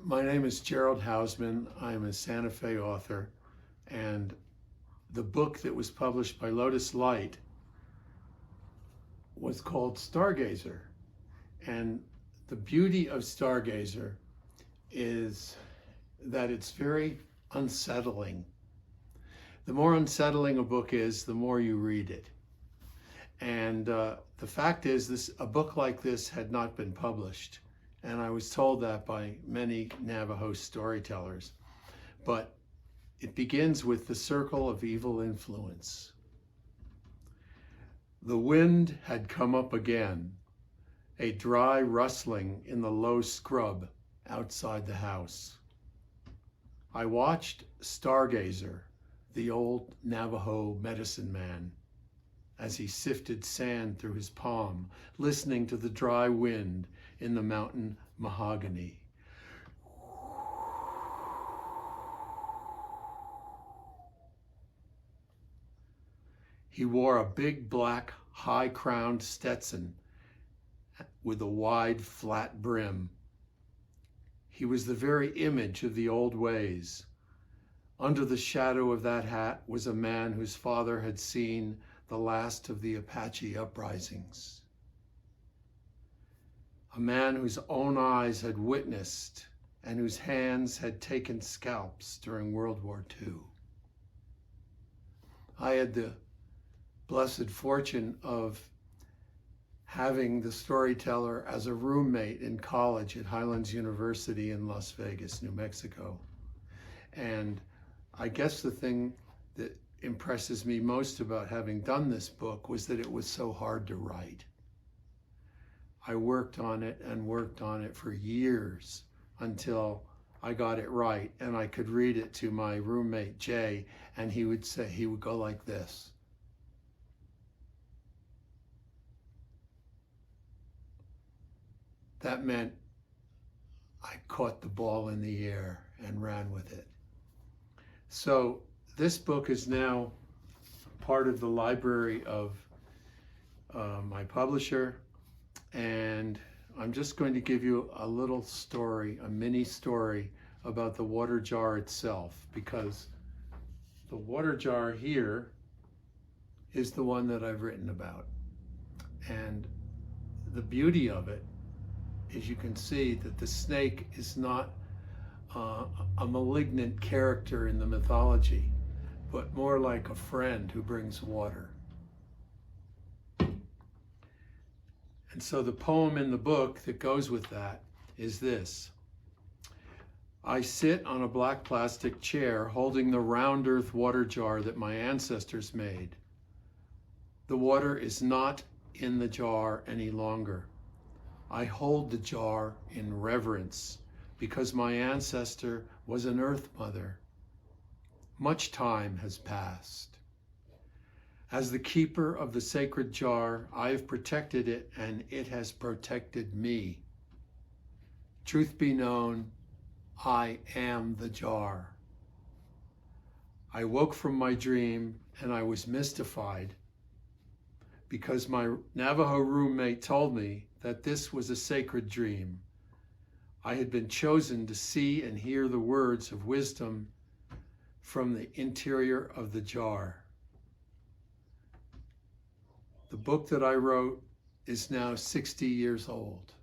My name is Gerald Hausman. I'm a Santa Fe author, and the book that was published by Lotus Light was called Stargazer. And the beauty of Stargazer is that it's very unsettling. The more unsettling a book is, the more you read it. And the fact is, a book like this had not been published. And I was told that by many Navajo storytellers. But it begins with the circle of evil influence. The wind had come up again, a dry rustling in the low scrub outside the house. I watched Stargazer, the old Navajo medicine man, as he sifted sand through his palm, listening to the dry wind in the mountain mahogany. He wore a big black high-crowned Stetson with a wide flat brim. He was the very image of the old ways. Under the shadow of that hat was a man whose father had seen the last of the Apache uprisings. A man whose own eyes had witnessed and whose hands had taken scalps during World War II. I had the blessed fortune of having the storyteller as a roommate in college at Highlands University in Las Vegas, New Mexico. And I guess the thing that impresses me most about having done this book was that it was so hard to write. I worked on it and worked on it for years until I got it right, and I could read it to my roommate Jay, and he would go like this. That meant I caught the ball in the air and ran with it. So this book is now part of the library of my publisher, and I'm just going to give you a little story, a mini story about the water jar itself, because the water jar here is the one that I've written about. And the beauty of it is you can see that the snake is not a malignant character in the mythology, but more like a friend who brings water. And so the poem in the book that goes with that is this. I sit on a black plastic chair holding the round earth water jar that my ancestors made. The water is not in the jar any longer. I hold the jar in reverence because my ancestor was an earth mother. Much time has passed. As the keeper of the sacred jar, I have protected it and it has protected me. Truth be known, I am the jar. I woke from my dream and I was mystified because my Navajo roommate told me that this was a sacred dream. I had been chosen to see and hear the words of wisdom from the interior of the jar. The book that I wrote is now 60 years old.